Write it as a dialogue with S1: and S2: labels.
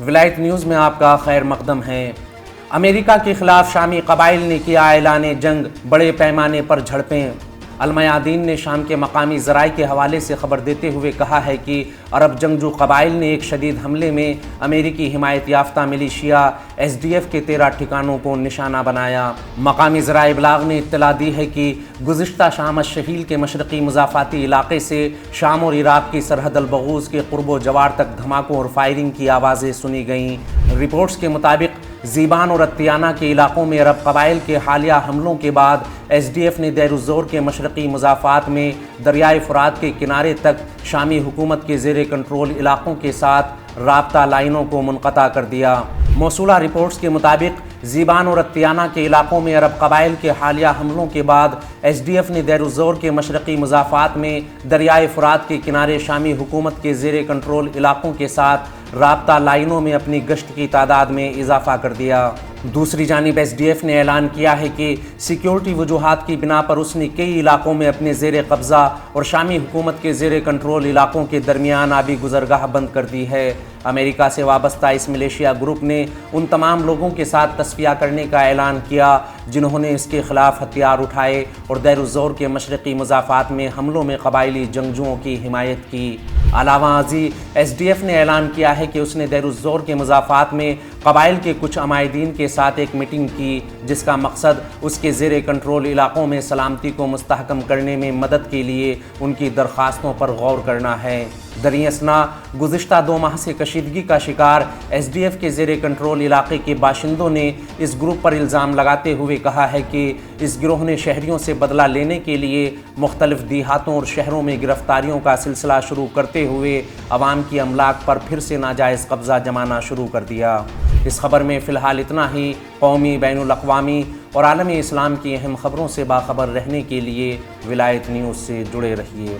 S1: ولایت نیوز میں آپ کا خیر مقدم ہے۔ امریکہ کے خلاف شامی قبائل نے کیا اعلان جنگ، بڑے پیمانے پر جھڑپیں۔ المیادین نے شام کے مقامی ذرائع کے حوالے سے خبر دیتے ہوئے کہا ہے کہ عرب جنگجو قبائل نے ایک شدید حملے میں امریکی حمایت یافتہ ملیشیا SDF کے 13 ٹھکانوں کو نشانہ بنایا۔ مقامی ذرائع ابلاغ نے اطلاع دی ہے کہ گزشتہ شام الشہیل کے مشرقی مضافاتی علاقے سے شام اور عراق کی سرحد البغوث کے قرب و جوار تک دھماکوں اور فائرنگ کی آوازیں سنی گئیں۔ رپورٹس کے مطابق زیبان اور اتیانہ کے علاقوں میں عرب قبائل کے حالیہ حملوں کے بعد SDF نے دیر الزور کے مشرقی مضافات میں دریائے فرات کے کنارے تک شامی حکومت کے زیر کنٹرول علاقوں کے ساتھ رابطہ لائنوں کو منقطع کر دیا۔ موصولہ رپورٹس کے مطابق زیبان اور اتیانہ کے علاقوں میں عرب قبائل کے حالیہ حملوں کے بعد SDF نے دیر الزور کے مشرقی مضافات میں دریائے فرات کے کنارے شامی حکومت کے زیر کنٹرول علاقوں کے ساتھ رابطہ لائنوں میں اپنی گشت کی تعداد میں اضافہ کر دیا۔ دوسری جانب SDF نے اعلان کیا ہے کہ سیکیورٹی وجوہات کی بنا پر اس نے کئی علاقوں میں اپنے زیر قبضہ اور شامی حکومت کے زیر کنٹرول علاقوں کے درمیان آبی گزرگاہ بند کر دی ہے۔ امریکہ سے وابستہ اس ملیشیا گروپ نے ان تمام لوگوں کے ساتھ تصفیہ کرنے کا اعلان کیا جنہوں نے اس کے خلاف ہتھیار اٹھائے اور دیر الزور کے مشرقی مضافات میں حملوں میں قبائلی جنگجوؤں کی حمایت کی۔ علاوہ ازیں SDF نے اعلان کیا ہے کہ اس نے دیر الزور کے مضافات میں قبائل کے کچھ عمائدین کے ساتھ ایک میٹنگ کی جس کا مقصد اس کے زیر کنٹرول علاقوں میں سلامتی کو مستحکم کرنے میں مدد کے لیے ان کی درخواستوں پر غور کرنا ہے۔ دریں اثنا گزشتہ 2 ماہ سے کشیدگی کا شکار SDF کے زیر کنٹرول علاقے کے باشندوں نے اس گروپ پر الزام لگاتے ہوئے کہا ہے کہ اس گروہ نے شہریوں سے بدلہ لینے کے لیے مختلف دیہاتوں اور شہروں میں گرفتاریوں کا سلسلہ شروع کرتے ہوئے عوام کی املاک پر پھر سے ناجائز قبضہ جمانا شروع کر دیا۔ اس خبر میں فی الحال اتنا ہی۔ قومی، بین الاقوامی اور عالمی اسلام کی اہم خبروں سے باخبر رہنے کے لیے ولایت نیوز سے جڑے رہیے۔